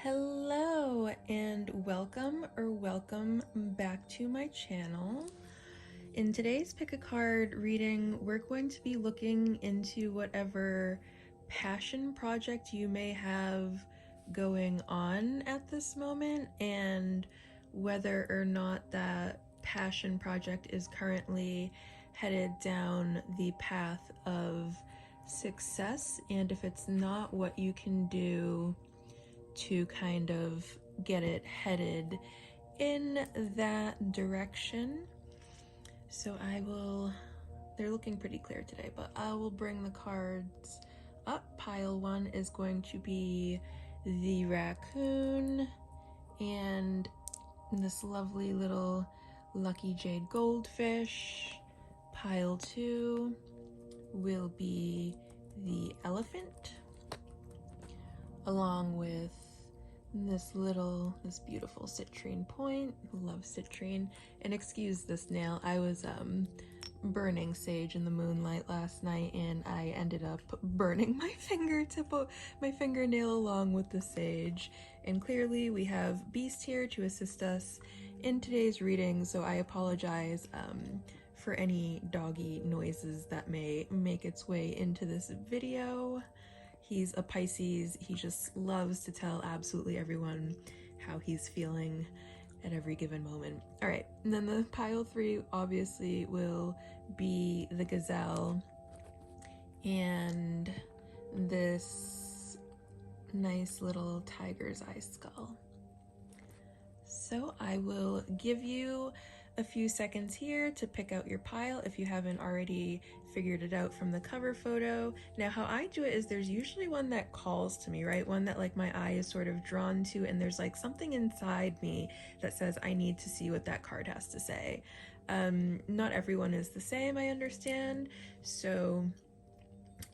Hello and welcome back to my channel. In today's Pick a Card reading, we're going to be looking into whatever passion project you may have going on at this moment and whether or not that passion project is currently headed down the path of success, and if it's not, what you can do to kind of get it headed in that direction. So they're looking pretty clear today, but I will bring the cards up. Pile 1 is going to be the raccoon and this lovely little lucky jade goldfish. Pile 2 will be the elephant, along with this beautiful citrine point. Love citrine. And excuse this nail, I was burning sage in the moonlight last night and I ended up burning my fingernail along with the sage. And clearly we have Beast here to assist us in today's reading, so I apologize for any doggy noises that may make its way into this video. He's a Pisces. He just loves to tell absolutely everyone how he's feeling at every given moment. All right, and then the pile 3 obviously will be the gazelle and this nice little tiger's eye skull. So I will give you a few seconds here to pick out your pile if you haven't already figured it out from the cover photo. Now how I do it is there's usually one that calls to me, right? One that like my eye is sort of drawn to, and there's like something inside me that says I need to see what that card has to say. Not everyone is the same, I understand. So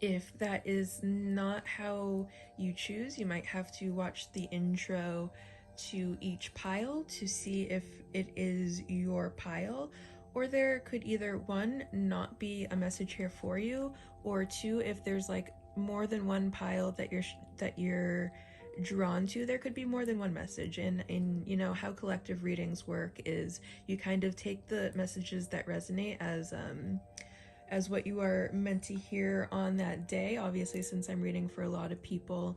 if that is not how you choose, you might have to watch the intro to each pile to see if it is your pile, or there could either 1, not be a message here for you, or 2, if there's like more than one pile that you're drawn to, there could be more than one message. And you know how collective readings work is you kind of take the messages that resonate as what you are meant to hear on that day. Obviously, since I'm reading for a lot of people,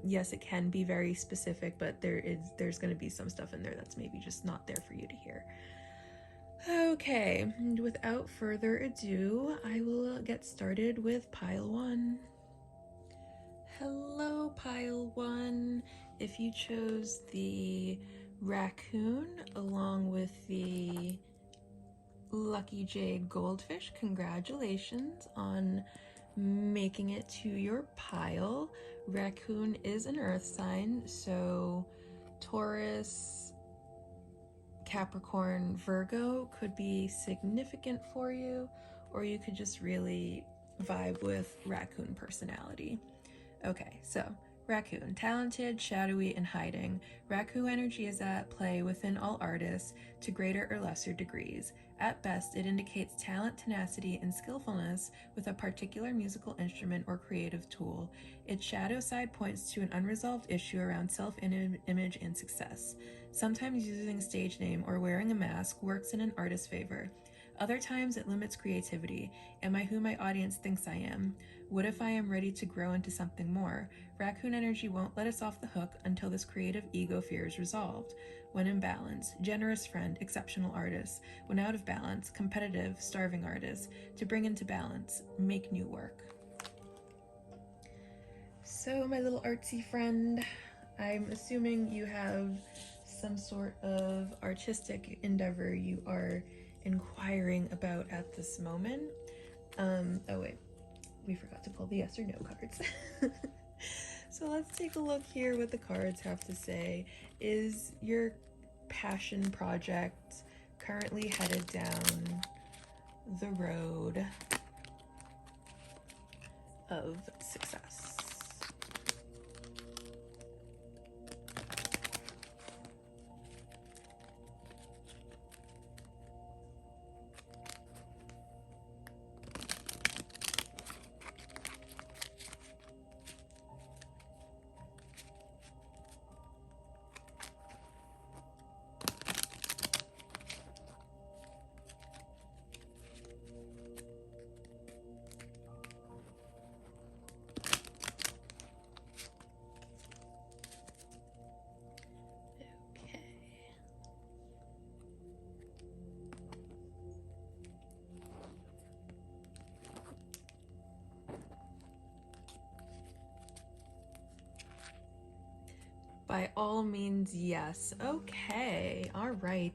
yes, it can be very specific, but there's going to be some stuff in there that's maybe just not there for you to hear. Okay, and without further ado, I will get started with pile 1. Hello, pile 1. If you chose the raccoon along with the lucky jade goldfish, congratulations on making it to your pile. Raccoon is an earth sign, so Taurus, Capricorn, Virgo could be significant for you, or you could just really vibe with raccoon personality. Okay, so raccoon, talented, shadowy, and hiding. Raccoon energy is at play within all artists to greater or lesser degrees. At best, it indicates talent, tenacity, and skillfulness with a particular musical instrument or creative tool. Its shadow side points to an unresolved issue around self-image and success. Sometimes using a stage name or wearing a mask works in an artist's favor. Other times it limits creativity. Am I who my audience thinks I am? What if I am ready to grow into something more? Raccoon energy won't let us off the hook until this creative ego fear is resolved. When in balance, generous friend, exceptional artist. When out of balance, competitive, starving artist. To bring into balance, make new work. So my little artsy friend, I'm assuming you have some sort of artistic endeavor you are inquiring about at this moment. Oh wait, we forgot to pull the yes or no cards. So let's take a look here what the cards have to say. Is your passion project currently headed down the road of success? By all means, yes. Okay, all right.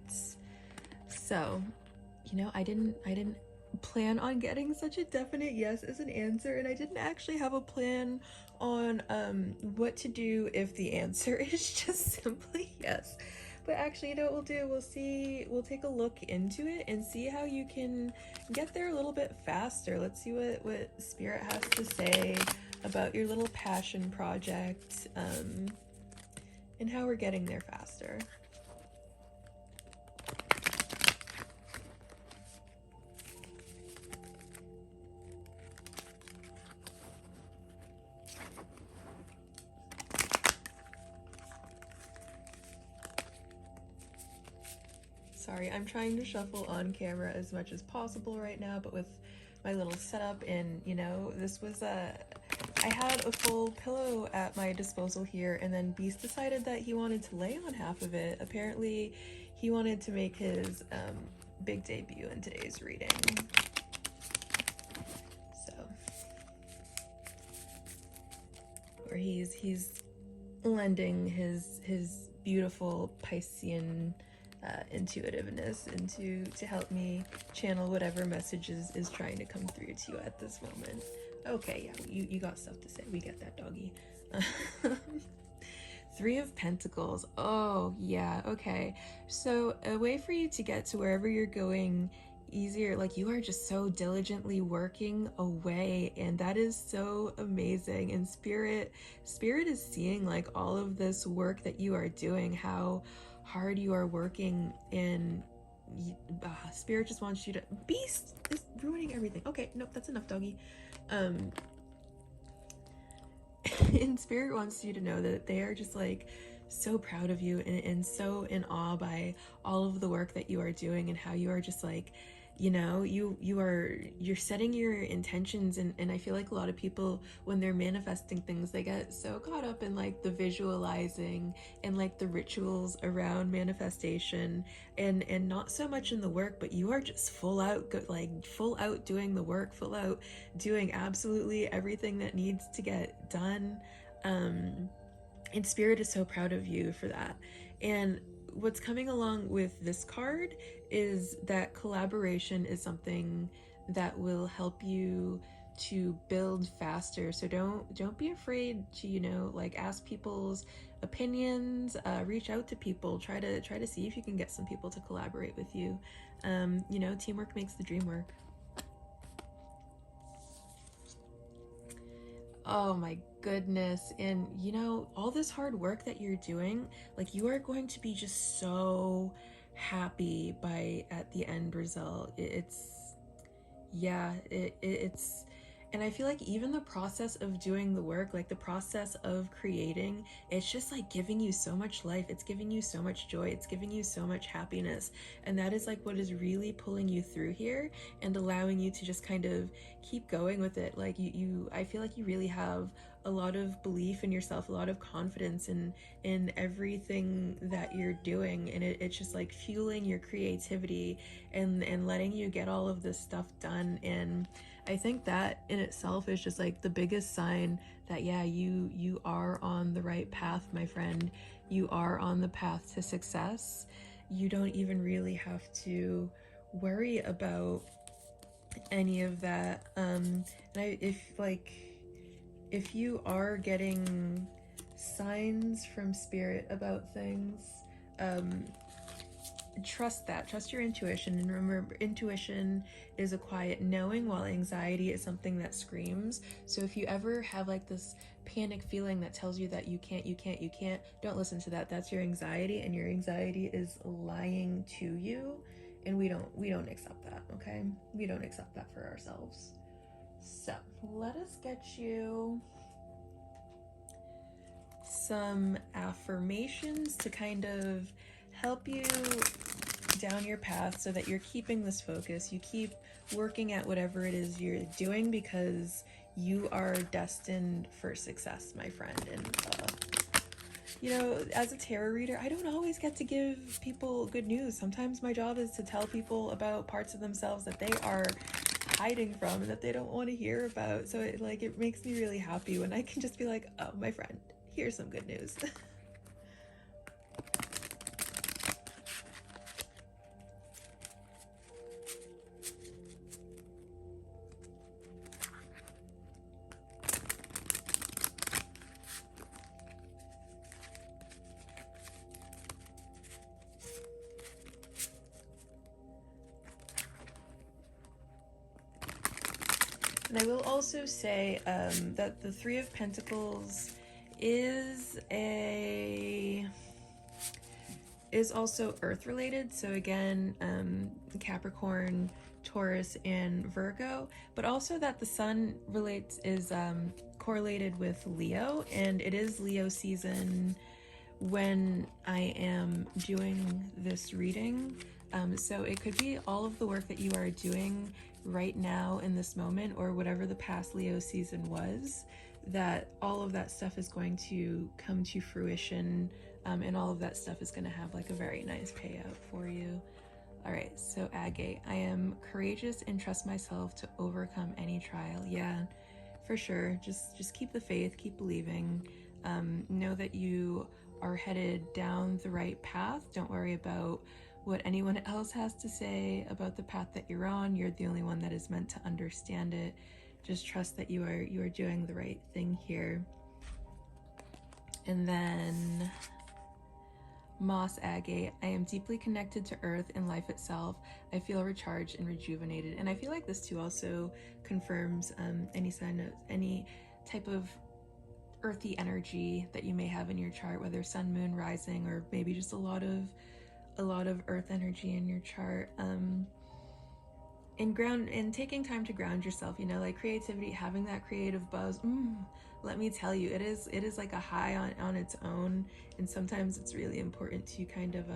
So, I didn't plan on getting such a definite yes as an answer, and I didn't actually have a plan on what to do if the answer is just simply yes. But actually, what we'll do, we'll take a look into it and see how you can get there a little bit faster. Let's see what Spirit has to say about your little passion project, and how we're getting there faster. Sorry, I'm trying to shuffle on camera as much as possible right now, but with my little setup, and this was I had a full pillow at my disposal here, and then Beast decided that he wanted to lay on half of it. Apparently, he wanted to make his big debut in today's reading. So, where he's lending his beautiful Piscean intuitiveness to help me channel whatever messages is trying to come through to you at this moment. Okay, yeah, you got stuff to say. We get that, doggy. Three of Pentacles. Oh, yeah, okay. So a way for you to get to wherever you're going easier, like you are just so diligently working away, and that is so amazing. And spirit is seeing like all of this work that you are doing, how hard you are working, and Spirit just wants you to. Beast is ruining everything. Okay, nope, that's enough, doggy. And Spirit wants you to know that they are just like so proud of you, and so in awe by all of the work that you are doing, and how you are just like, you're setting your intentions, and I feel like a lot of people, when they're manifesting things, they get so caught up in like the visualizing and like the rituals around manifestation, and not so much in the work, but you are just full out doing the work, full out doing absolutely everything that needs to get done. And Spirit is so proud of you for that. And what's coming along with this card is that collaboration is something that will help you to build faster. So don't be afraid to like ask people's opinions, reach out to people, try to see if you can get some people to collaborate with you. Teamwork makes the dream work. Oh my goodness. And all this hard work that you're doing, like you are going to be just so happy at the end result. It's and I feel like even the process of doing the work, like the process of creating, it's just like giving you so much life. It's giving you so much joy. It's giving you so much happiness. And that is like what is really pulling you through here and allowing you to just kind of keep going with it. Like I feel like you really have a lot of belief in yourself, a lot of confidence in everything that you're doing, and it's just like fueling your creativity and letting you get all of this stuff done. And I think that in itself is just like the biggest sign that you are on the right path, my friend. You are on the path to success. You don't even really have to worry about any of that. And if you are getting signs from Spirit about things, trust your intuition. And remember, intuition is a quiet knowing, while anxiety is something that screams. So if you ever have like this panic feeling that tells you that you can't, don't listen to that. That's your anxiety, and your anxiety is lying to you, and we don't accept that. Okay, we don't accept that for ourselves. So let us get you some affirmations to kind of help you down your path so that you're keeping this focus. You keep working at whatever it is you're doing, because you are destined for success, my friend. And as a tarot reader, I don't always get to give people good news. Sometimes my job is to tell people about parts of themselves that they are hiding from and that they don't want to hear about. So it makes me really happy when I can just be like, oh, my friend, here's some good news. And I will also say that the Three of Pentacles is also earth related. So again, Capricorn, Taurus, and Virgo, but also that the sun is correlated with Leo, and it is Leo season when I am doing this reading. So it could be all of the work that you are doing right now in this moment, or whatever the past Leo season was, that all of that stuff is going to come to fruition, and all of that stuff is going to have like a very nice payout for you. All right, so Agate, I am courageous and trust myself to overcome any trial. Yeah, for sure. Just keep the faith, keep believing. Know that you are headed down the right path. Don't worry about what anyone else has to say about the path that you're on. You're the only one that is meant to understand it. Just trust that you are doing the right thing here. And then Moss Agate, I am deeply connected to Earth and life itself. I feel recharged and rejuvenated. And I feel like this too also confirms any type of earthy energy that you may have in your chart, whether sun, moon, rising, or maybe just a lot of earth energy in your chart. And taking time to ground yourself, like creativity, having that creative buzz. Let me tell you, it is like a high on its own, and sometimes it's really important to kind of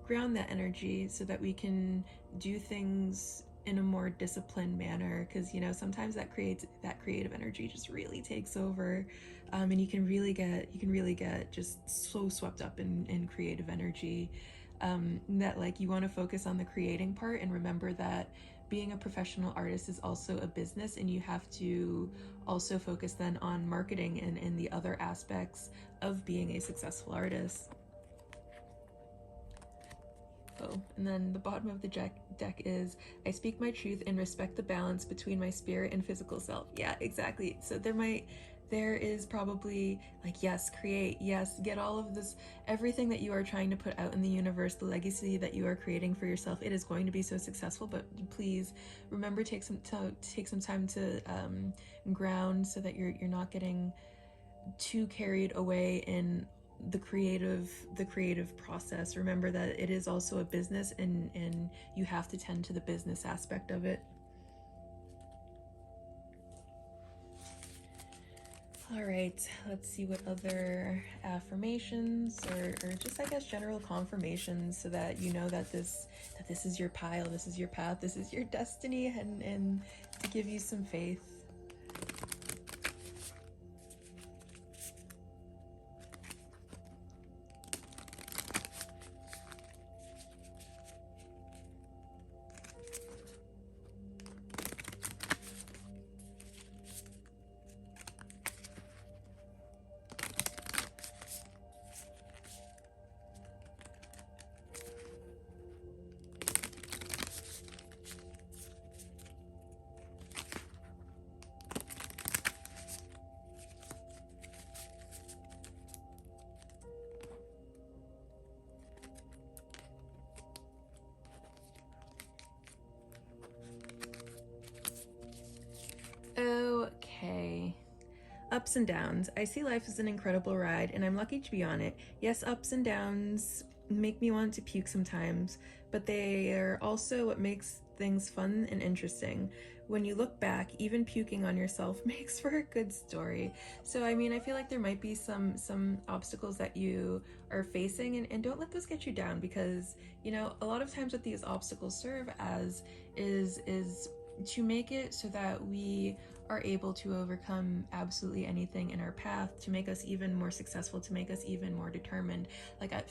ground that energy so that we can do things in a more disciplined manner, because sometimes that creative energy just really takes over, and you can really get just so swept up in creative energy, that like you want to focus on the creating part, and remember that being a professional artist is also a business, and you have to also focus then on marketing and the other aspects of being a successful artist. Oh, and then the bottom of the deck is, I speak my truth and respect the balance between my spirit and physical self. Yeah, exactly. So there is probably like, yes, create, yes, get all of this, everything that you are trying to put out in the universe, the legacy that you are creating for yourself. It is going to be so successful, but please remember, take some time to ground, so that you're not getting too carried away in the creative process. Remember that it is also a business, and you have to tend to the business aspect of it. All right, let's see what other affirmations or just, I guess, general confirmations, so that you know that this is your pile, this is your path, this is your destiny, and to give you some faith. Okay. Ups and downs. I see life as an incredible ride, and I'm lucky to be on it. Yes, ups and downs make me want to puke sometimes, but they are also what makes things fun and interesting. When you look back, even puking on yourself makes for a good story. So I mean, I feel like there might be some obstacles that you are facing, and don't let those get you down, because a lot of times what these obstacles serve as is to make it so that we are able to overcome absolutely anything in our path, to make us even more successful, to make us even more determined. Like I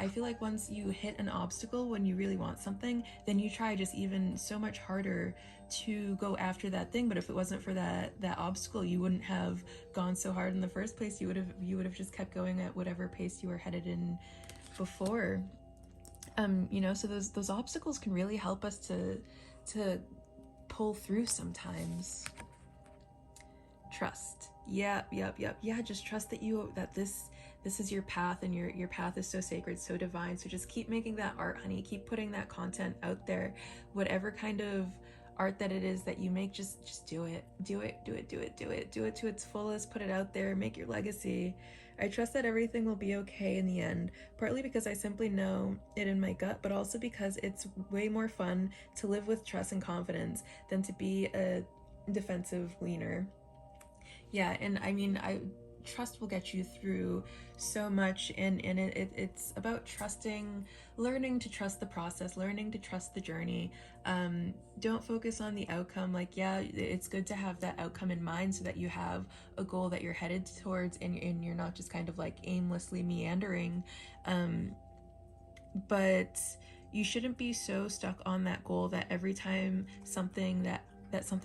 feel like once you hit an obstacle when you really want something, then you try just even so much harder to go after that thing. But if it wasn't for that obstacle, you wouldn't have gone so hard in the first place. You would have just kept going at whatever pace you were headed in before. So those obstacles can really help us to pull through sometimes. Trust. Yep. Yeah, just trust that this is your path, and your path is so sacred, so divine. So just keep making that art, honey. Keep putting that content out there. Whatever kind of art that it is that you make, just do it. Do it to its fullest. Put it out there, make your legacy. I trust that everything will be okay in the end, partly because I simply know it in my gut, but also because it's way more fun to live with trust and confidence than to be a defensive leaner. Yeah, and I mean, trust will get you through so much, and it's about trusting, learning to trust the process, learning to trust the journey. Don't focus on the outcome. Like, yeah, it's good to have that outcome in mind so that you have a goal that you're headed towards, and you're not just kind of like aimlessly meandering. But you shouldn't be so stuck on that goal that every time something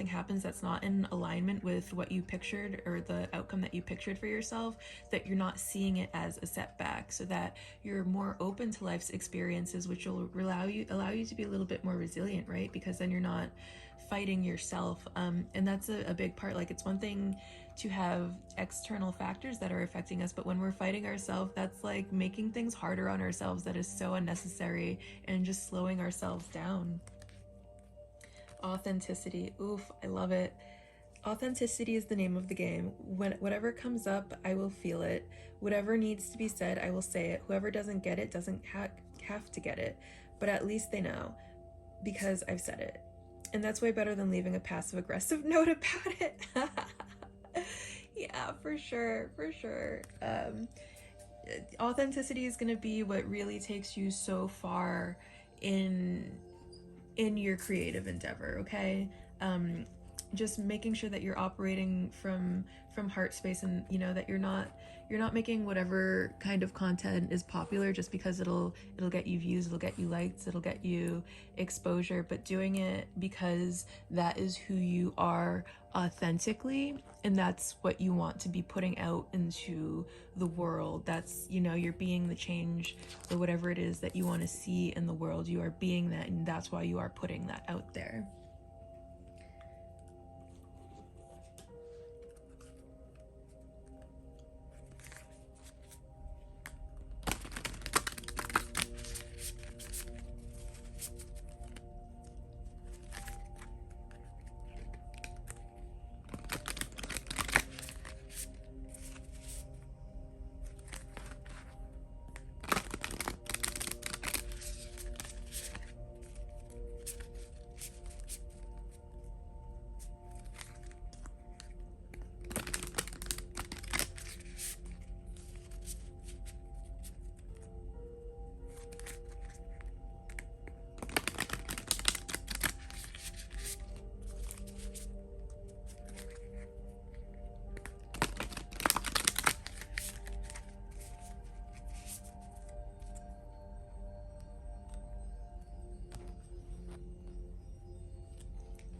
happens that's not in alignment with what you pictured or the outcome that you pictured for yourself, that you're not seeing it as a setback, so that you're more open to life's experiences, which will allow you to be a little bit more resilient, right? Because then you're not fighting yourself. And that's a big part. Like, it's one thing to have external factors that are affecting us, but when we're fighting ourselves, that's like making things harder on ourselves. That is so unnecessary, and just slowing ourselves down. Authenticity. Oof, I love it. Authenticity is the name of the game. Whatever comes up, I will feel it. Whatever needs to be said, I will say it. Whoever doesn't get it doesn't have to get it, but at least they know, because I've said it. And that's way better than leaving a passive aggressive note about it. Yeah, for sure. Authenticity is going to be what really takes you so far in your creative endeavor. Okay, just making sure that you're operating from heart space, and that you're not making whatever kind of content is popular just because it'll get you views, it'll get you likes, it'll get you exposure, but doing it because that is who you are authentically, and that's what you want to be putting out into the world. That's, you're being the change, or whatever it is that you want to see in the world. You are being that, and that's why you are putting that out there.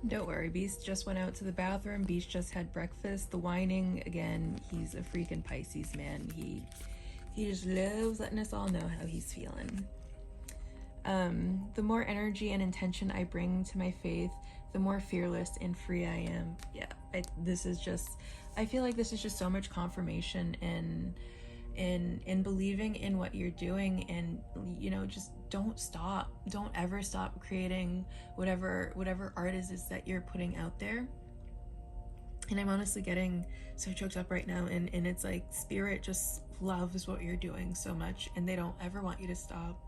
Don't worry, Beast just went out to the bathroom. Beast just had breakfast. The whining, again, he's a freaking Pisces, man. He just loves letting us all know how he's feeling. The more energy and intention I bring to my faith, the more fearless and free I am. Yeah, I feel like this is just so much confirmation in believing in what you're doing, and just don't ever stop creating whatever art is that you're putting out there. And I'm honestly getting so choked up right now, and it's like spirit just loves what you're doing so much, and they don't ever want you to stop.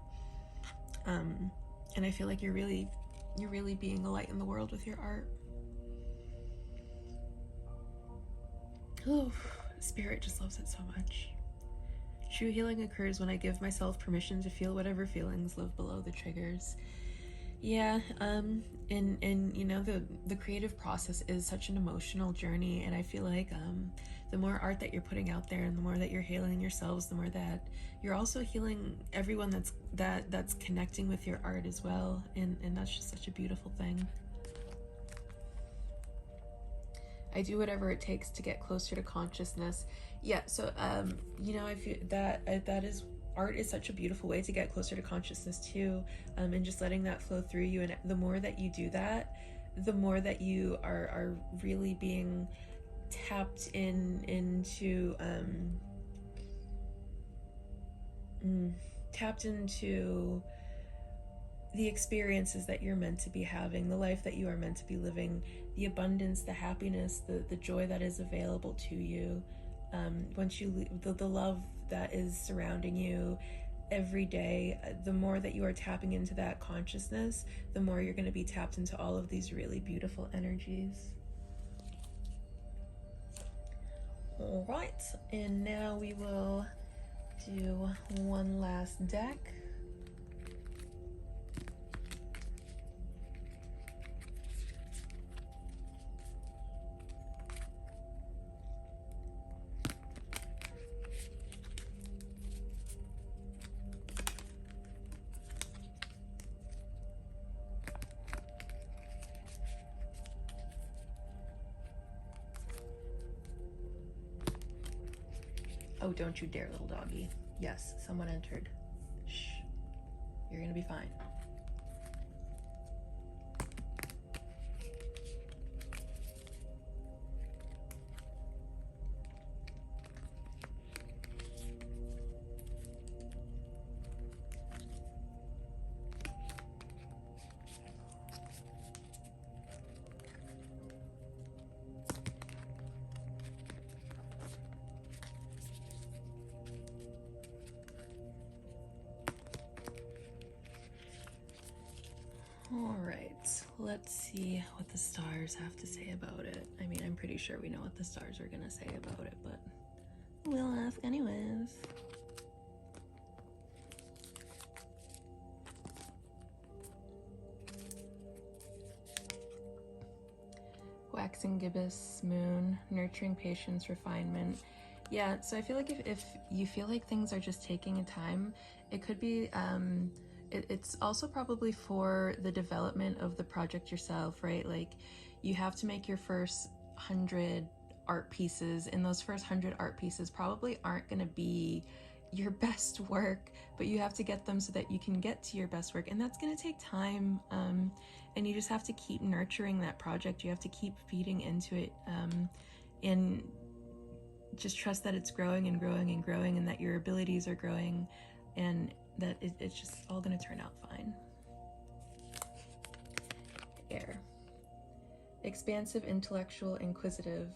And I feel like you're really being a light in the world with your art. Ooh, spirit just loves it so much. True healing occurs when I give myself permission to feel whatever feelings live below the triggers. Yeah, and the creative process is such an emotional journey, and I feel like the more art that you're putting out there, and the more that you're healing yourselves, the more that you're also healing everyone that's connecting with your art as well, and that's just such a beautiful thing. I do whatever it takes to get closer to consciousness. Yeah, so I feel that is, art is such a beautiful way to get closer to consciousness too, and just letting that flow through you. And the more that you do that, the more that you are really being tapped into the experiences that you're meant to be having, the life that you are meant to be living, the abundance, the happiness, the joy that is available to you. Once you the love that is surrounding you every day, the more that you are tapping into that consciousness, the more you're going to be tapped into all of these really beautiful energies. All right, and now we will do one last deck. Oh, don't you dare, little doggy. Yes, someone entered. Shh. You're gonna be fine. All right, let's see what the stars have to say about it. I mean, I'm pretty sure we know what the stars are gonna say about it, but we'll ask anyways. Waxing gibbous moon, nurturing patience, refinement. Yeah, so I feel like if you feel like things are just taking a time, it could be it's also probably for the development of the project yourself, right? Like, you have to make your first 100 art pieces, and those first 100 art pieces probably aren't going to be your best work, but you have to get them so that you can get to your best work, and that's going to take time. And you just have to keep nurturing that project. You have to keep feeding into it, and just trust that it's growing and growing and growing, and that your abilities are growing, and that it's just all going to turn out fine. Air. Expansive, intellectual, inquisitive.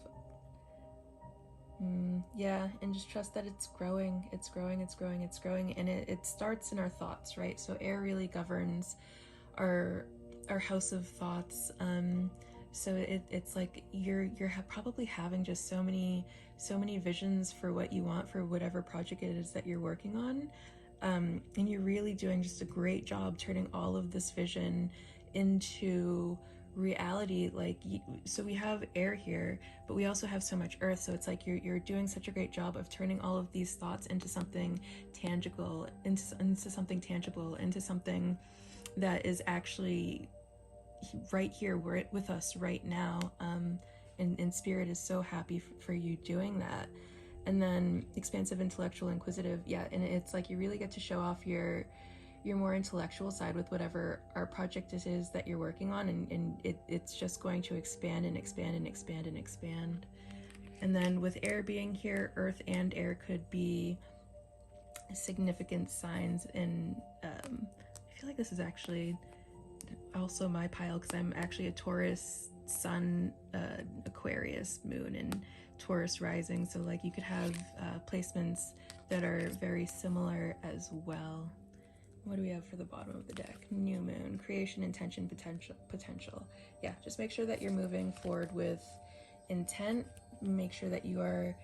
Yeah, and just trust that it's growing, it's growing, it's growing, it's growing, and it starts in our thoughts, right? So air really governs our house of thoughts. So it's like you're probably having just so many visions for what you want for whatever project it is that you're working on, and you're really doing just a great job turning all of this vision into reality. Like, so we have air here, but we also have so much earth, so it's like you're doing such a great job of turning all of these thoughts into something tangible, into something tangible, into something that is actually right here with us right now. And spirit is so happy for you doing that. And then expansive, intellectual, inquisitive. Yeah, and it's like you really get to show off your more intellectual side with whatever art project it is that you're working on, and it's just going to expand and expand and expand and expand. And then with air being here, earth and air could be significant signs. And I feel like this is actually also my pile, because I'm actually a Taurus sun, Aquarius moon, and Taurus rising, so like you could have placements that are very similar as well. What do we have for the bottom of the deck? New moon, creation, intention, potential. Yeah, just make sure that you're moving forward with intent. Make sure that you are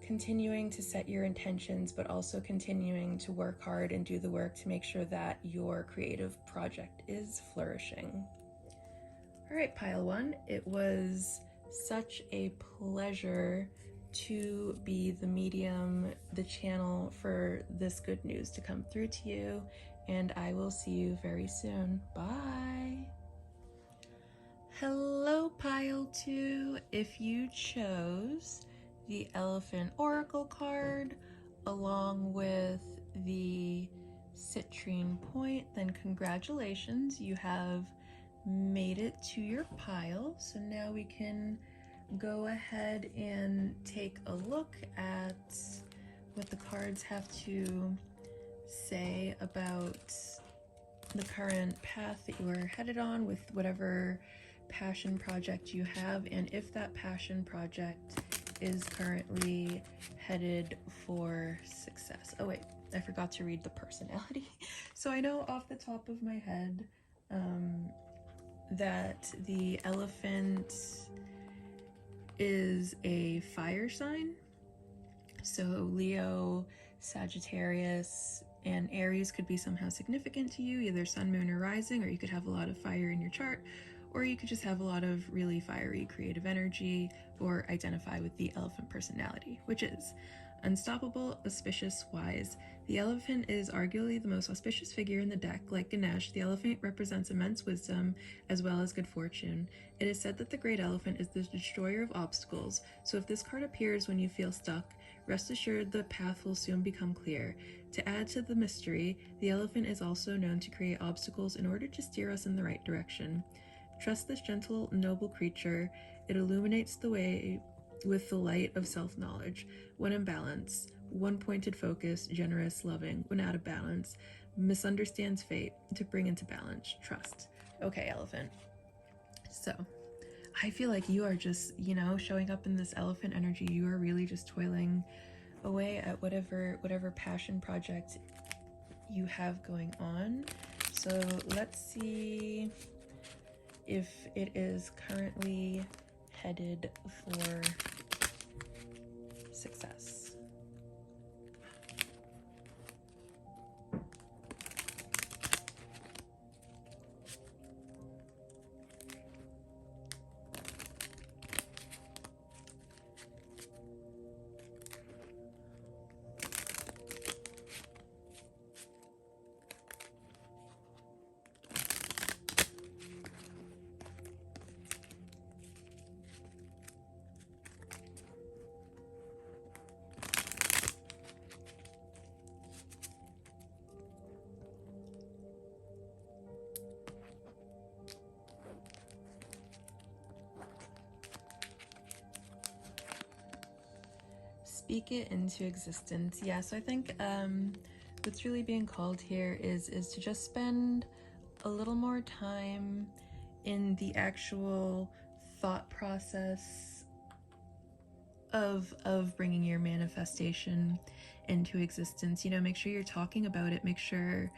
continuing to set your intentions, but also continuing to work hard and do the work to make sure that your creative project is flourishing. All right, pile one, it was such a pleasure to be the medium, the channel for this good news to come through to you, and I will see you very soon. Bye. Hello, pile two. If you chose the Elephant Oracle card along with the citrine point, then congratulations, you have made it to your pile. So now we can go ahead and take a look at what the cards have to say about the current path that you are headed on with whatever passion project you have, and if that passion project is currently headed for success. Oh wait, I forgot to read the personality. So I know off the top of my head that the elephant is a fire sign. So Leo, Sagittarius, and Aries could be somehow significant to you, either sun, moon, or rising, or you could have a lot of fire in your chart, or you could just have a lot of really fiery creative energy, or identify with the elephant personality, which is unstoppable, auspicious, wise. The elephant is arguably the most auspicious figure in the deck. Like Ganesh, the elephant represents immense wisdom as well as good fortune. It is said that the great elephant is the destroyer of obstacles, so if this card appears when you feel stuck, rest assured the path will soon become clear. To add to the mystery, the elephant is also known to create obstacles in order to steer us in the right direction. Trust this gentle, noble creature. It illuminates the way with the light of self-knowledge. When in balance, one-pointed focus, generous, loving. When out of balance, misunderstands fate. To bring into balance, trust. Okay, elephant. So, I feel like you are just, showing up in this elephant energy. You are really just toiling away at whatever passion project you have going on. So let's see if it is currently headed for success. Speak it into existence. Yeah, so I think what's really being called here is to just spend a little more time in the actual thought process of bringing your manifestation into existence. Make sure you're talking about it. Make sure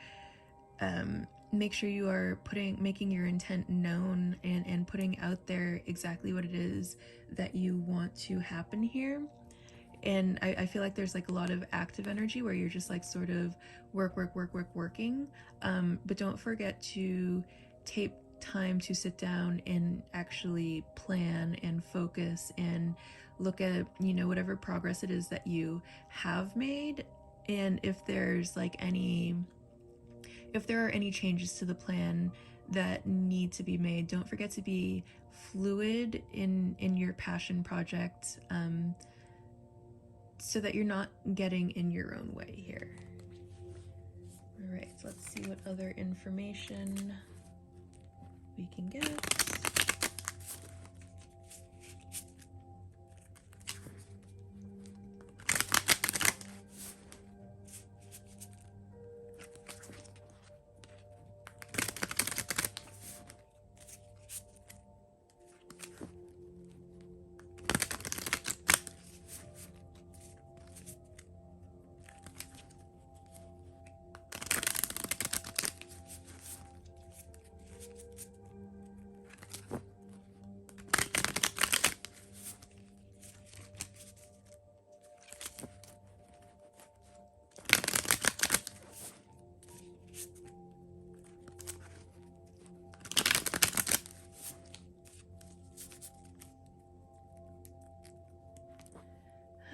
you are making your intent known and putting out there exactly what it is that you want to happen here. And I feel like there's like a lot of active energy where you're just like sort of working. But don't forget to take time to sit down and actually plan and focus and look at, whatever progress it is that you have made. And if there are any changes to the plan that need to be made, don't forget to be fluid in your passion project, so that you're not getting in your own way here. All right, so let's see what other information we can get.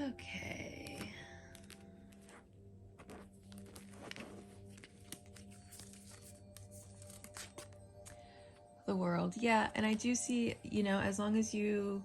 Okay. The world, yeah, and I do see, as long as you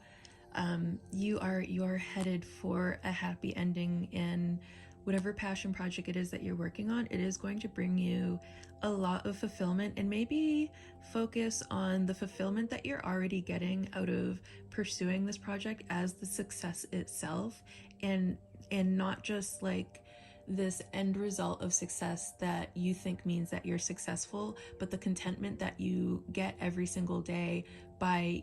are headed for a happy ending in whatever passion project it is that you're working on, it is going to bring you a lot of fulfillment, and maybe focus on the fulfillment that you're already getting out of pursuing this project as the success itself, and not just like this end result of success that you think means that you're successful, but the contentment that you get every single day by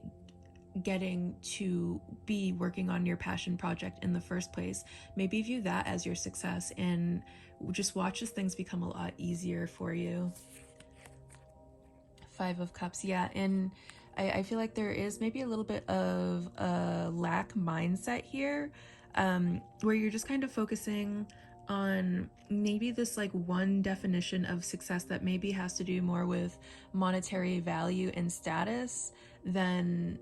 getting to be working on your passion project in the first place, maybe view that as your success and just watch as things become a lot easier for you. Five of Cups, yeah. And I feel like there is maybe a little bit of a lack mindset here, where you're just kind of focusing on maybe this like one definition of success that maybe has to do more with monetary value and status than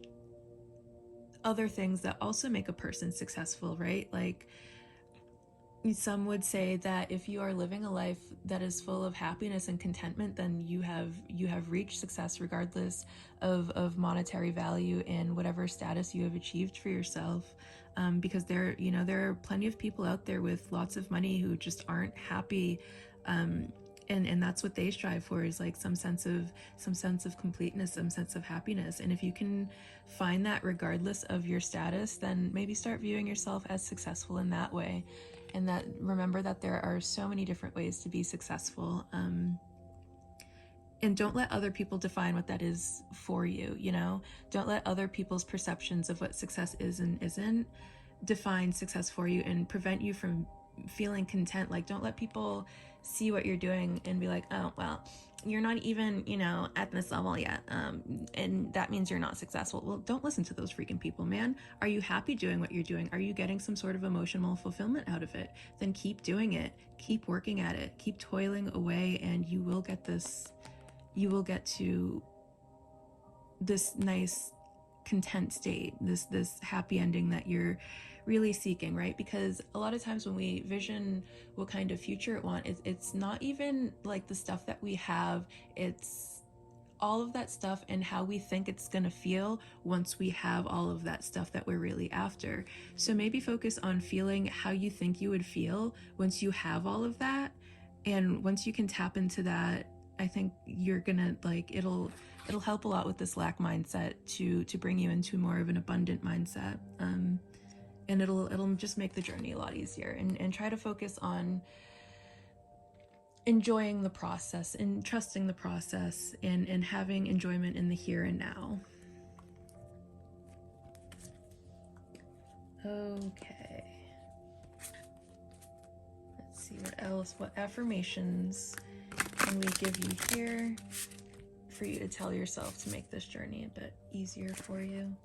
other things that also make a person successful, right? Like, some would say that if you are living a life that is full of happiness and contentment, then you have reached success regardless of monetary value and whatever status you have achieved for yourself. Because there are plenty of people out there with lots of money who just aren't happy, and that's what they strive for, is like some sense of completeness, some sense of happiness. And if you can find that regardless of your status, then maybe start viewing yourself as successful in that way. And that, remember that there are so many different ways to be successful, and don't let other people define what that is for you. Don't let other people's perceptions of what success is and isn't define success for you and prevent you from feeling content. Like, don't let people see what you're doing and be like, oh well, you're not even at this level yet, and that means you're not successful. Well, don't listen to those freaking people, man. Are you happy doing what you're doing? Are you getting some sort of emotional fulfillment out of it? Then keep doing it, keep working at it, keep toiling away, and you will get to this nice content state, this happy ending that you're really seeking, right? Because a lot of times when we vision what kind of future it want, it's not even like the stuff that we have, it's all of that stuff and how we think it's gonna feel once we have all of that stuff that we're really after. So maybe focus on feeling how you think you would feel once you have all of that, and once you can tap into that, I think you're gonna it'll help a lot with this lack mindset to bring you into more of an abundant mindset. And it'll just make the journey a lot easier, and try to focus on enjoying the process and trusting the process, and having enjoyment in the here and now. Okay, let's see what else, what affirmations can we give you here for you to tell yourself to make this journey a bit easier for you.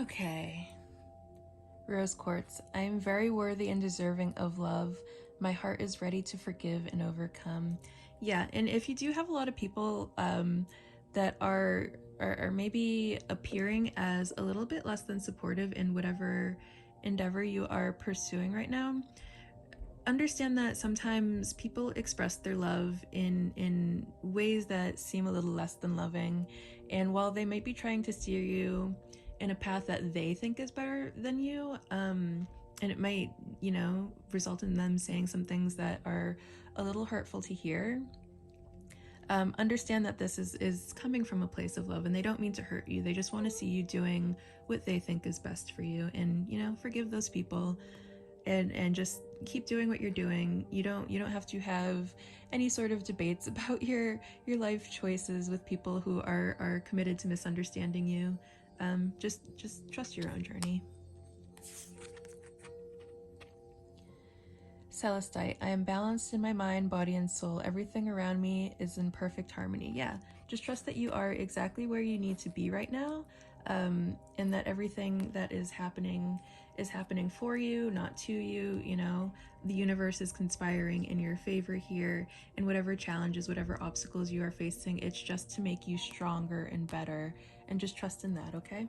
Okay. Rose Quartz, I am very worthy and deserving of love. My heart is ready to forgive and overcome. Yeah, and if you do have a lot of people that are maybe appearing as a little bit less than supportive in whatever endeavor you are pursuing right now, understand that sometimes people express their love in ways that seem a little less than loving, and while they might be trying to steer you in a path that they think is better than you, and it might result in them saying some things that are a little hurtful to hear, understand that this is coming from a place of love, and they don't mean to hurt you. They just want to see you doing what they think is best for you, and forgive those people, and just keep doing what you're doing. You don't have to have any sort of debates about your life choices with people who are committed to misunderstanding you. Just trust your own journey. Celestite, I am balanced in my mind, body, and soul. Everything around me is in perfect harmony. Yeah, just trust that you are exactly where you need to be right now, and that everything that is happening for you, not to you. You know, the universe is conspiring in your favor here, and whatever challenges, whatever obstacles you are facing, it's just to make you stronger and better, and just trust in that, okay?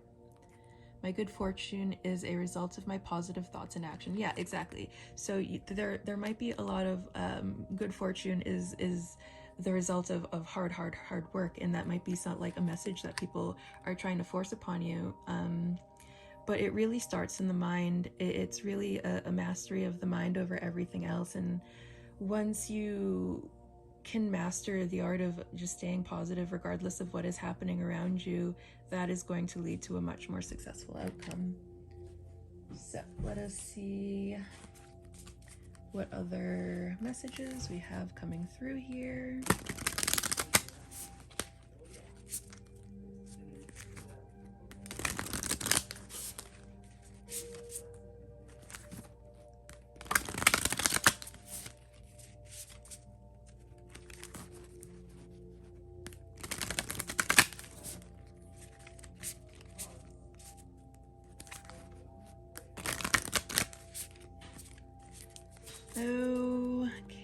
My good fortune is a result of my positive thoughts and action. Yeah, exactly. So there might be a lot of good fortune is the result of hard work, and that might be like a message that people are trying to force upon you. But it really starts in the mind. It's really a mastery of the mind over everything else, and once you can master the art of just staying positive regardless of what is happening around you, that is going to lead to a much more successful outcome. So let us see what other messages we have coming through here.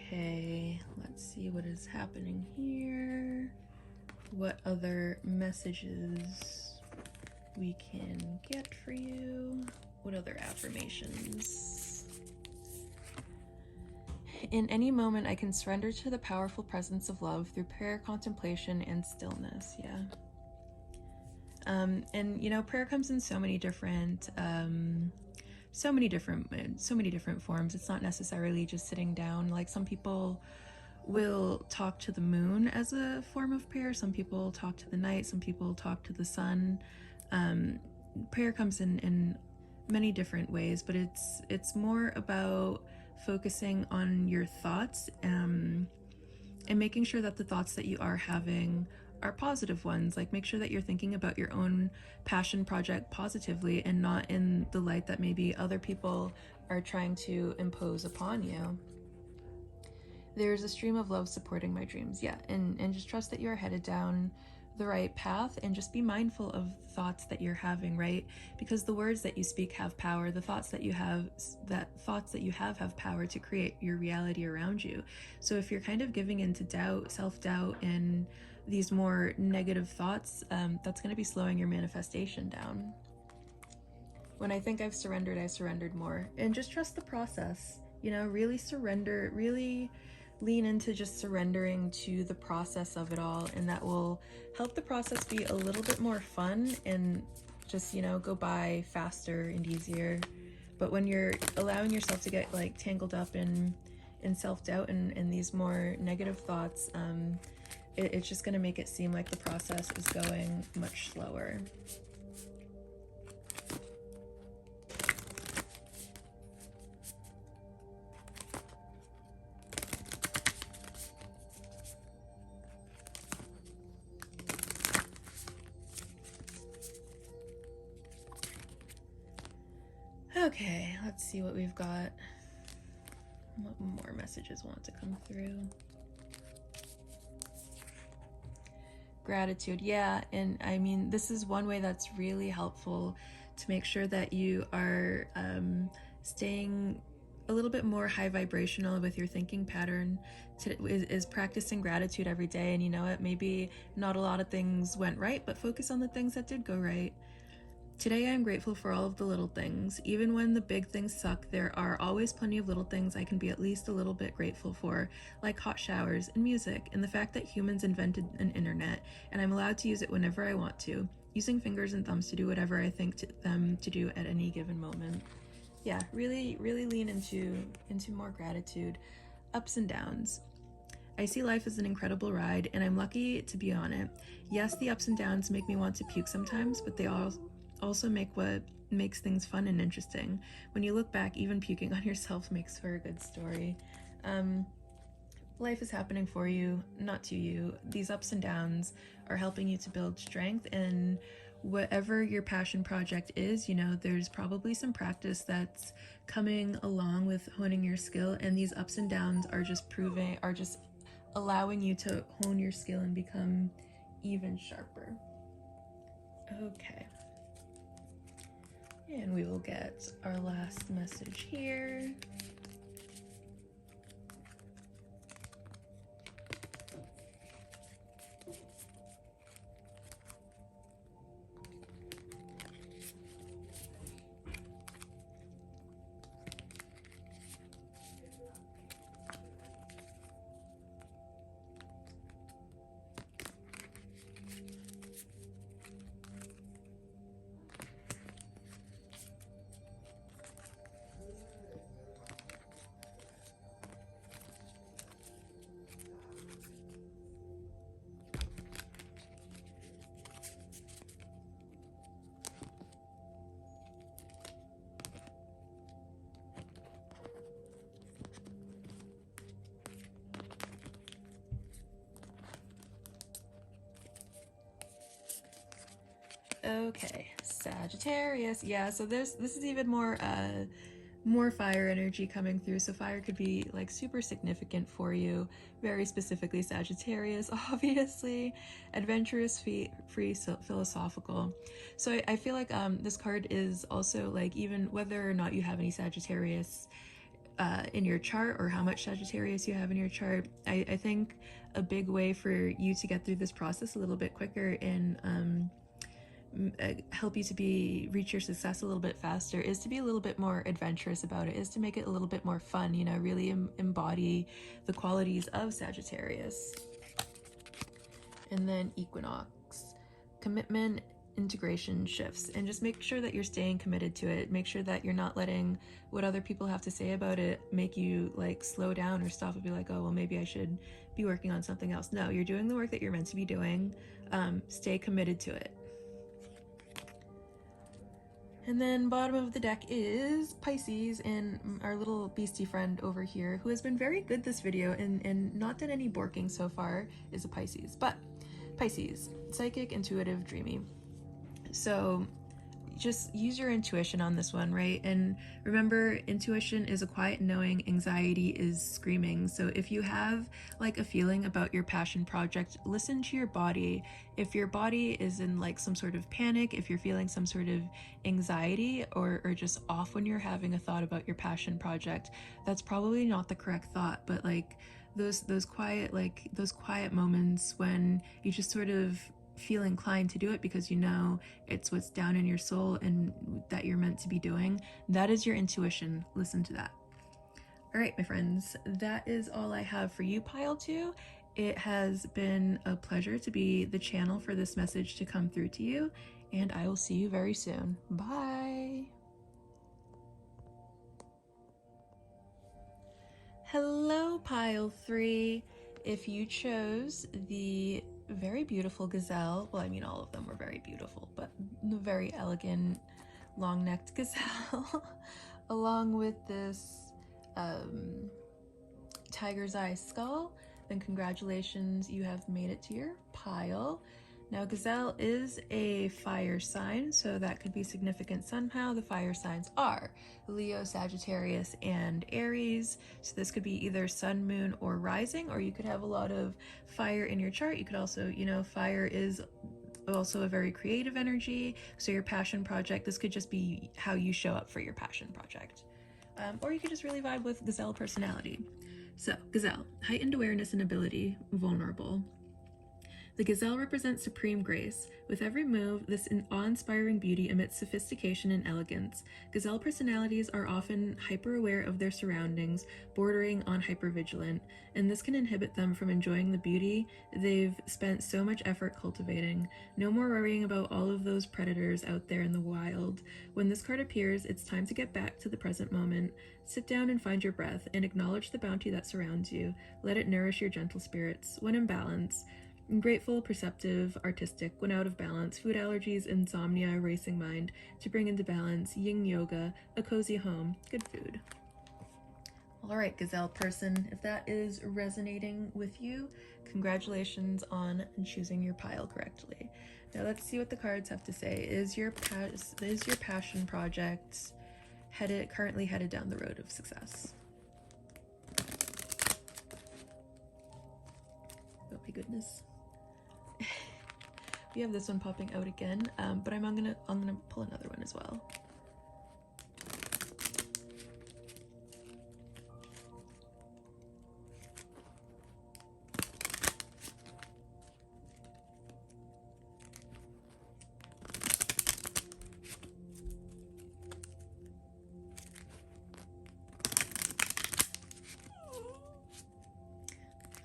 Okay, let's see what is happening here. What other messages we can get for you? What other affirmations? In any moment, I can surrender to the powerful presence of love through prayer, contemplation, and stillness. Yeah. And you know, prayer comes in so many different forms. It's not necessarily just sitting down. Like, some people will talk to the moon as a form of prayer, some people talk to the night, some people talk to the sun. Prayer comes in many different ways, but it's more about focusing on your thoughts, and making sure that the thoughts that you are having are positive ones. Like, make sure that you're thinking about your own passion project positively, and not in the light that maybe other people are trying to impose upon you. There's a stream of love supporting my dreams. Yeah, and just trust that you're headed down the right path, and just be mindful of the thoughts that you're having, right? Because the words that you speak have power. The thoughts that you have have power to create your reality around you. So if you're kind of giving into doubt, self-doubt, and these more negative thoughts, that's going to be slowing your manifestation down. When I think I've surrendered, I surrendered more. And just trust the process. You know, really surrender, really lean into just surrendering to the process of it all, and that will help the process be a little bit more fun and just, you know, go by faster and easier. But when you're allowing yourself to get like tangled up in self-doubt and these more negative thoughts, it's just going to make it seem like the process is going much slower. Okay, let's see what we've got. What more messages want to come through? Gratitude, yeah. And I mean, this is one way that's really helpful to make sure that you are staying a little bit more high vibrational with your thinking pattern, is practicing gratitude every day. And you know what, maybe not a lot of things went right, but focus on the things that did go right. Today I am grateful for all of the little things. Even when the big things suck, there are always plenty of little things I can be at least a little bit grateful for, like hot showers and music, and the fact that humans invented an internet, and I'm allowed to use it whenever I want to, using fingers and thumbs to do whatever I think them to do at any given moment. Yeah, really lean into more gratitude. Ups and downs. I see life as an incredible ride, and I'm lucky to be on it. Yes, the ups and downs make me want to puke sometimes, but they also make what makes things fun and interesting. When you look back, even puking on yourself makes for a good story. Life is happening for you, not to you. These ups and downs are helping you to build strength, and whatever your passion project is, you know, there's probably some practice that's coming along with honing your skill, and these ups and downs are just allowing you to hone your skill and become even sharper. Okay. And we will get our last message here. Okay, Sagittarius. Yeah, so this is even more fire energy coming through. So fire could be like super significant for you, very specifically Sagittarius, obviously, adventurous, free, so philosophical. So I feel like this card is also like, even whether or not you have any Sagittarius in your chart, or how much Sagittarius you have in your chart, I think a big way for you to get through this process a little bit quicker and help you to reach your success a little bit faster is to be a little bit more adventurous about it, is to make it a little bit more fun, you know, really embody the qualities of Sagittarius. And then Equinox, commitment, integration, shifts, and just make sure that you're staying committed to it. Make sure that you're not letting what other people have to say about it make you like slow down or stop and be like, oh well, maybe I should be working on something else. No, you're doing the work that you're meant to be doing. Stay committed to it. And then bottom of the deck is Pisces, and our little beastie friend over here, who has been very good this video and not done any borking so far, is a Pisces. But Pisces, psychic, intuitive, dreamy. So just use your intuition on this one, right? And remember, intuition is a quiet knowing, anxiety is screaming. So if you have like a feeling about your passion project, listen to your body. If your body is in like some sort of panic, if you're feeling some sort of anxiety or just off when you're having a thought about your passion project, that's probably not the correct thought. But like those quiet moments when you just sort of feel inclined to do it because you know it's what's down in your soul and that you're meant to be doing, that is your intuition. Listen to that. All right, my friends, that is all I have for you, pile 2. It has been a pleasure to be the channel for this message to come through to you, and I will see you very soon. Bye. Hello, pile 3. If you chose the very beautiful gazelle, well, I mean, all of them were very beautiful, but the very elegant long-necked gazelle along with this tiger's eye skull, then congratulations, you have made it to your pile. Now, gazelle is a fire sign, so that could be significant somehow. The fire signs are Leo, Sagittarius, and Aries. So this could be either sun, moon, or rising, or you could have a lot of fire in your chart. You could also, you know, fire is also a very creative energy. So your passion project, this could just be how you show up for your passion project. Or you could just really vibe with gazelle personality. So, gazelle, heightened awareness and ability, vulnerable. The gazelle represents supreme grace. With every move, this awe-inspiring beauty emits sophistication and elegance. Gazelle personalities are often hyper-aware of their surroundings, bordering on hyper-vigilant, and this can inhibit them from enjoying the beauty they've spent so much effort cultivating. No more worrying about all of those predators out there in the wild. When this card appears, it's time to get back to the present moment. Sit down and find your breath, and acknowledge the bounty that surrounds you. Let it nourish your gentle spirits. When in balance, grateful, perceptive, artistic. When out of balance, food allergies, insomnia, racing mind. To bring into balance, yin yoga, a cozy home, good food. All right, Gazelle person, if that is resonating with you, congratulations on choosing your pile correctly. Now let's see what the cards have to say. Is your passion project currently headed down the road of success? Oh my goodness. We have this one popping out again, but I'm gonna pull another one as well.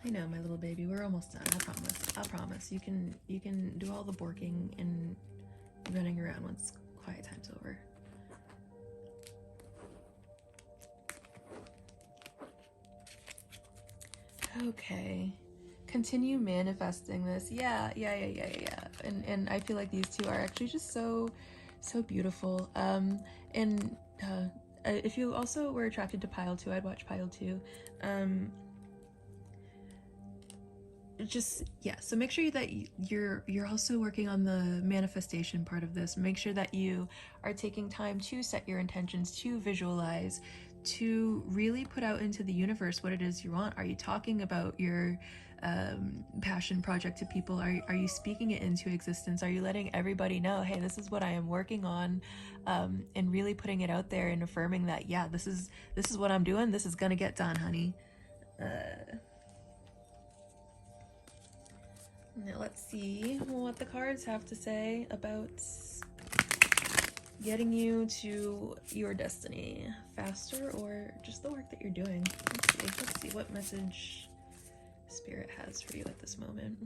I know, my little baby, we're almost done. I promise. You can do all the borking and running around once quiet time's over. Okay. Continue manifesting this. Yeah. And I feel like these two are actually just so beautiful. If you also were attracted to pile 2, I'd watch pile 2. So make sure that you're also working on the manifestation part of this. Make sure that you are taking time to set your intentions, to visualize, to really put out into the universe what it is you want. Are you talking about your passion project to people? Are you speaking it into existence? Are you letting everybody know, hey, this is what I am working on, and really putting it out there and affirming that, yeah, this is what I'm doing. This is gonna get done, honey. Now let's see what the cards have to say about getting you to your destiny faster, or just the work that you're doing. Let's see what message Spirit has for you at this moment.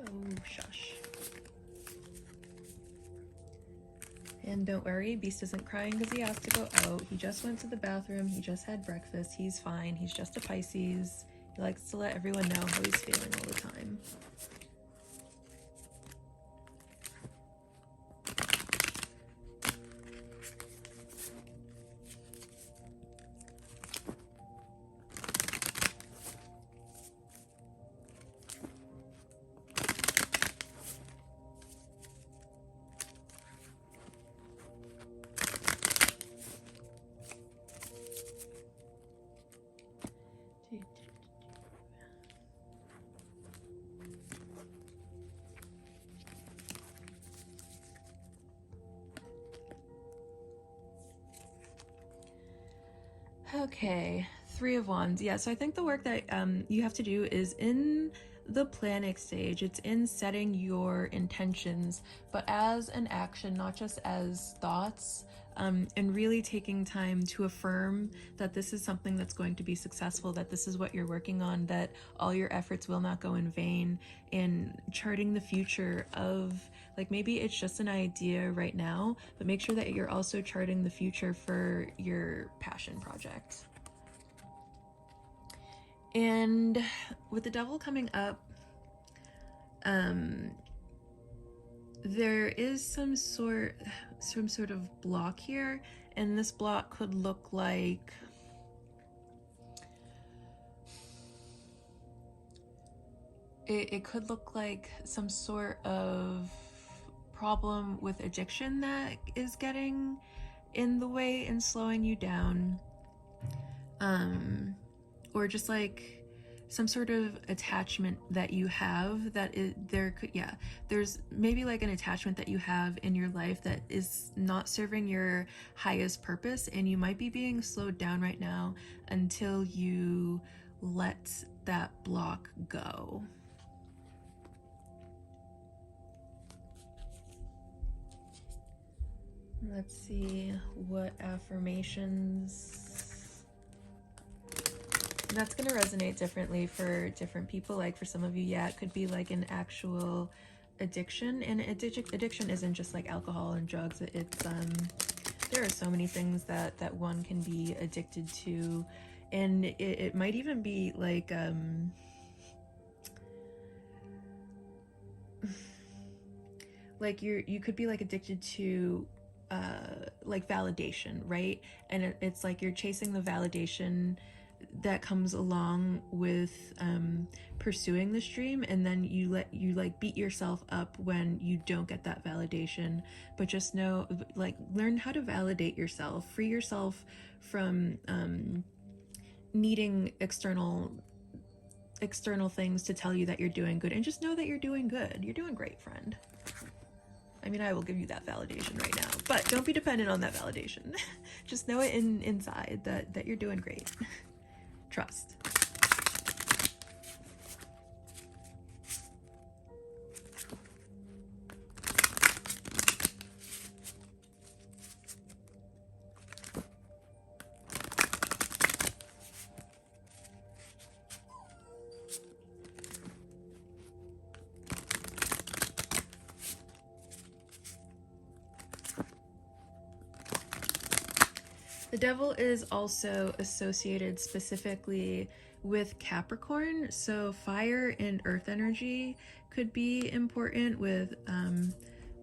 Oh, shush. And don't worry, Beast isn't crying because he has to go out. He just went to the bathroom. He just had breakfast. He's fine. He's just a Pisces. He likes to let everyone know how he's feeling all the time. Okay, 3 of Wands. Yeah, so I think the work that you have to do is in the planning stage. It's in setting your intentions, but as an action, not just as thoughts, and really taking time to affirm that this is something that's going to be successful, that this is what you're working on, that all your efforts will not go in vain, and charting the future of, like, maybe it's just an idea right now, but make sure that you're also charting the future for your passion project. And with the Devil coming up, there is some sort of block here, and this block could look like it could look like some sort of problem with addiction that is getting in the way and slowing you down, or just like some sort of attachment that you have there's maybe like an attachment that you have in your life that is not serving your highest purpose, and you might be being slowed down right now until you let that block go. Let's see what affirmations. That's going to resonate differently for different people. Like for some of you, yeah, it could be like an actual addiction, and addiction isn't just like alcohol and drugs. It's there are so many things that one can be addicted to, and it might even be like like you could be like addicted to like validation, right? And it's like you're chasing the validation that comes along with pursuing this dream, and then you like beat yourself up when you don't get that validation. But just know, like, learn how to validate yourself, free yourself from needing external things to tell you that you're doing good, and just know that you're doing good. You're doing great, friend. I mean, I will give you that validation right now, but don't be dependent on that validation. Just know it inside that you're doing great. Trust. The devil is also associated specifically with Capricorn, so fire and earth energy could be important, with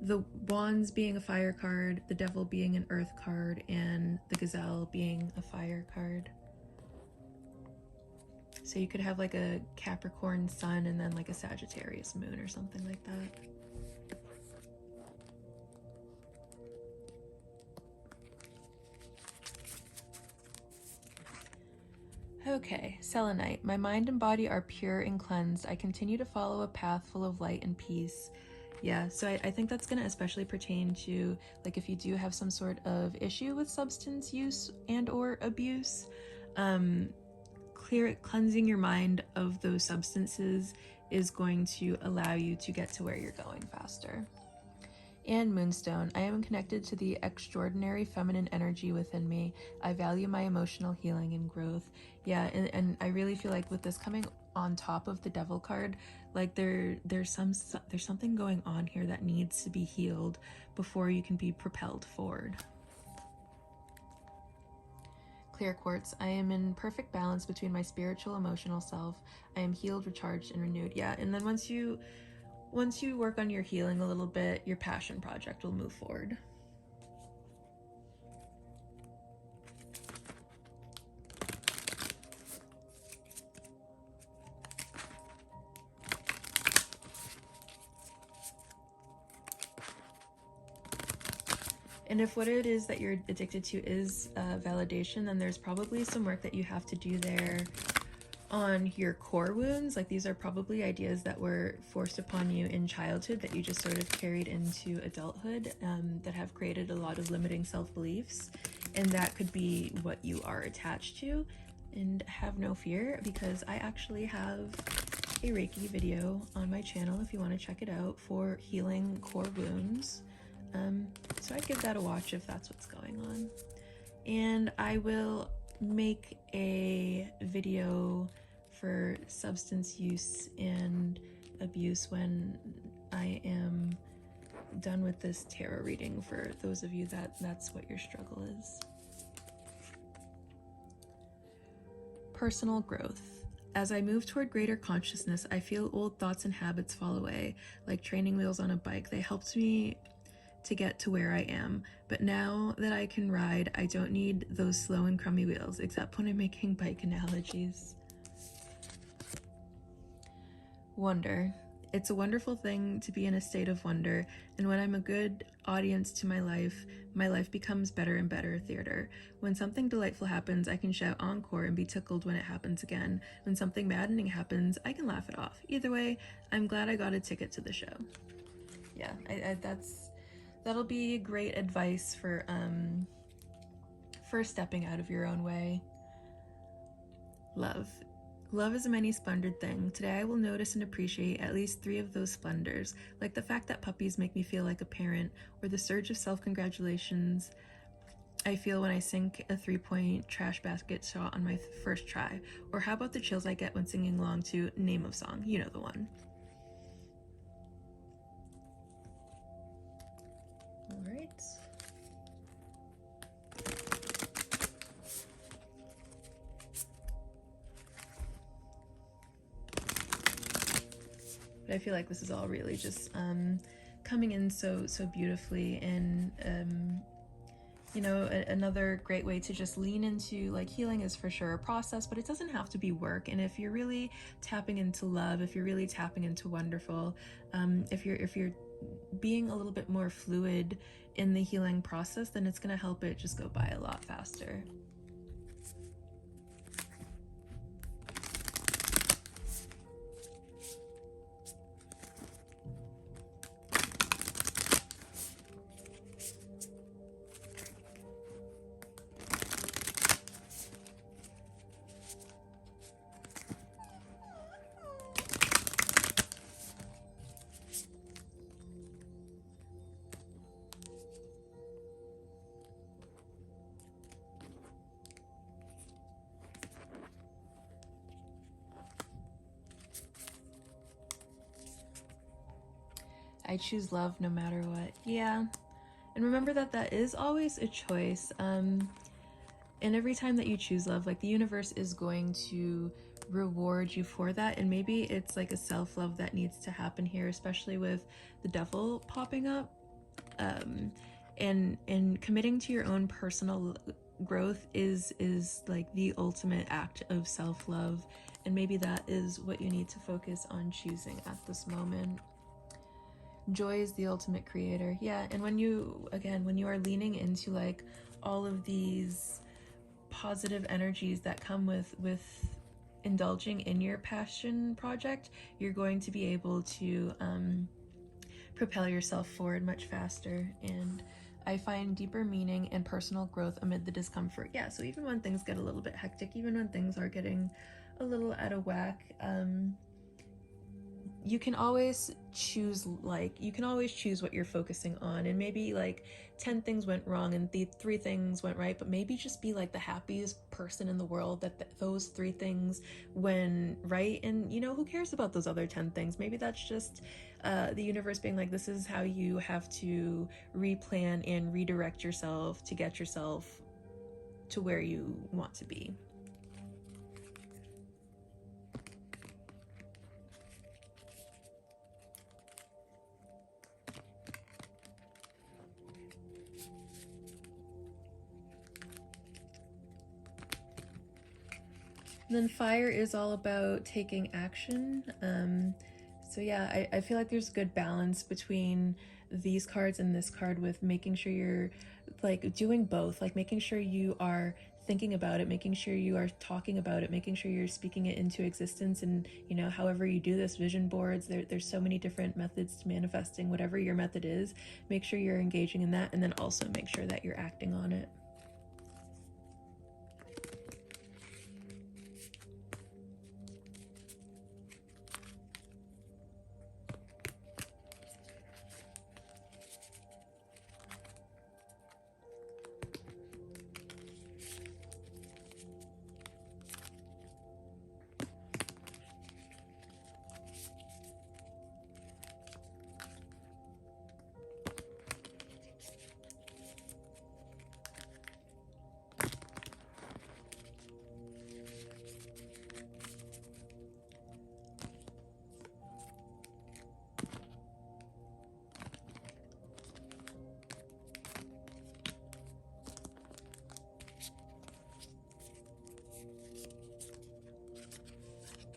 the wands being a fire card, the devil being an earth card, and the gazelle being a fire card. So you could have like a Capricorn sun and then like a Sagittarius moon or something like that. Okay, selenite. My mind and body are pure and cleansed. I continue to follow a path full of light and peace. Yeah, so I think that's going to especially pertain to, like, if you do have some sort of issue with substance use and or abuse, cleansing your mind of those substances is going to allow you to get to where you're going faster. And moonstone, I am connected to the extraordinary feminine energy within me. I value my emotional healing and growth. Yeah, and I really feel like with this coming on top of the devil card, like there's something going on here that needs to be healed before you can be propelled forward. Clear quartz, I am in perfect balance between my spiritual emotional self. I am healed, recharged, and renewed. Yeah, and then once you work on your healing a little bit, your passion project will move forward. And if what it is that you're addicted to is validation, then there's probably some work that you have to do there on your core wounds. Like, these are probably ideas that were forced upon you in childhood that you just sort of carried into adulthood, that have created a lot of limiting self-beliefs, and that could be what you are attached to. And have no fear, because I actually have a Reiki video on my channel if you want to check it out for healing core wounds. So I'd give that a watch if that's what's going on. And I will make a video for substance use and abuse when I am done with this tarot reading, for those of you that's what your struggle is. Personal growth. As I move toward greater consciousness, I feel old thoughts and habits fall away, like training wheels on a bike. They helped me to get to where I am, but now that I can ride, I don't need those slow and crummy wheels, except when I'm making bike analogies. Wonder. It's a wonderful thing to be in a state of wonder, and when I'm a good audience to my life becomes better and better theater. When something delightful happens, I can shout encore and be tickled when it happens again. When something maddening happens, I can laugh it off. Either way, I'm glad I got a ticket to the show. Yeah, that'll be great advice for stepping out of your own way. Love. Love is a many splendid thing. Today I will notice and appreciate at least 3 of those splendors, like the fact that puppies make me feel like a parent, or the surge of self-congratulations I feel when I sink a 3-point trash basket shot on my first try. Or how about the chills I get when singing along to Name of Song? You know the one. All right. But I feel like this is all really just coming in so beautifully. And you know, another great way to just lean into like healing is for sure a process, but it doesn't have to be work. And if you're really tapping into love, if you're really tapping into wonderful, if you're being a little bit more fluid in the healing process, then it's going to help it just go by a lot faster. I choose love no matter what. Yeah. And remember that that is always a choice. And every time that you choose love, like the universe is going to reward you for that. And maybe it's like a self-love that needs to happen here, especially with the devil popping up. And committing to your own personal growth is like the ultimate act of self-love. And maybe that is what you need to focus on choosing at this moment. Joy is the ultimate creator. Yeah. And when you are leaning into like all of these positive energies that come with indulging in your passion project, you're going to be able to propel yourself forward much faster. And I find deeper meaning and personal growth amid the discomfort. Yeah, so even when things get a little bit hectic, even when things are getting a little out of whack, you can always choose what you're focusing on. And maybe like 10 things went wrong and the 3 things went right, but maybe just be like the happiest person in the world that those 3 things went right. And you know, who cares about those other 10 things? Maybe that's just the universe being like, this is how you have to replan and redirect yourself to get yourself to where you want to be. And then fire is all about taking action. So yeah, I feel like there's good balance between these cards and this card, with making sure you're like doing both, like making sure you are thinking about it, making sure you are talking about it, making sure you're speaking it into existence. And you know, however you do this, vision boards, there's so many different methods to manifesting. Whatever your method is, make sure you're engaging in that, and then also make sure that you're acting on it.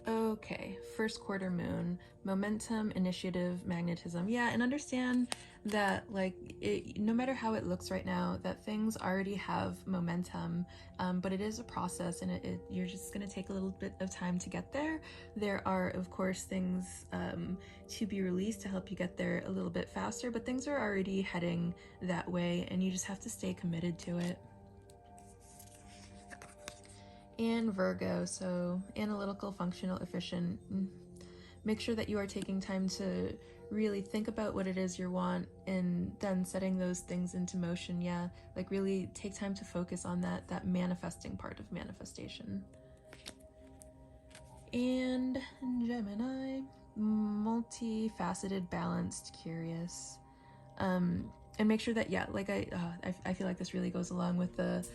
Okay, first quarter moon, momentum, initiative, magnetism. Yeah, and understand that like no matter how it looks right now, that things already have momentum, but it is a process, and you're just going to take a little bit of time to get there. There are, of course, things to be released to help you get there a little bit faster, but things are already heading that way, and you just have to stay committed to it. And Virgo, so analytical, functional, efficient. Make sure that you are taking time to really think about what it is you want, and then setting those things into motion. Yeah, like really take time to focus on that manifesting part of manifestation. And Gemini, multifaceted, balanced, curious. and make sure that, yeah, like I feel like this really goes along with the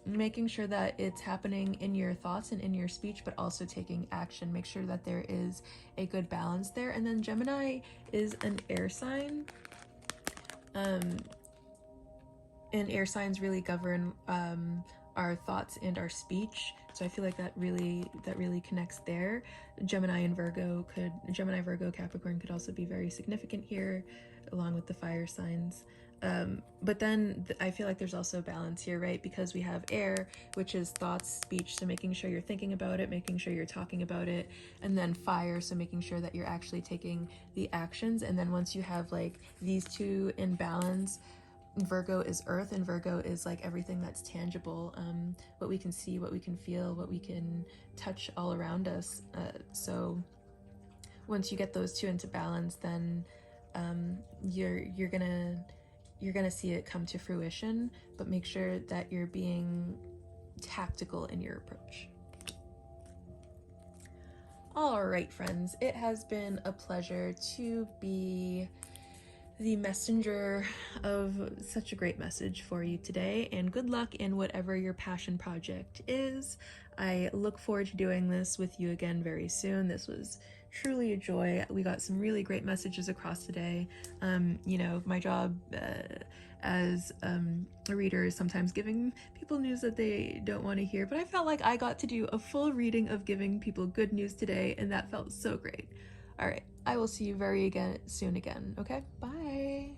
making sure that it's happening in your thoughts and in your speech, but also taking action. Make sure that there is a good balance there. And then Gemini is an air sign, and air signs really govern our thoughts and our speech. So I feel like that really connects there. Gemini, Virgo, Capricorn could also be very significant here, along with the fire signs. But then I feel like there's also balance here, right? Because we have air, which is thoughts, speech, so making sure you're thinking about it, making sure you're talking about it, and then fire, so making sure that you're actually taking the actions. And then once you have like these two in balance, Virgo is earth, and Virgo is like everything that's tangible, what we can see, what we can feel, what we can touch all around us. So once you get those two into balance, then you're gonna see it come to fruition. But make sure that you're being tactical in your approach. All right, friends, it has been a pleasure to be the messenger of such a great message for you today, and good luck in whatever your passion project is. I look forward to doing this with you again very soon. This was truly a joy. We got some really great messages across today. My job as a reader is sometimes giving people news that they don't want to hear, but I felt like I got to do a full reading of giving people good news today, and that felt so great. All right, I will see you very soon again. Okay, bye.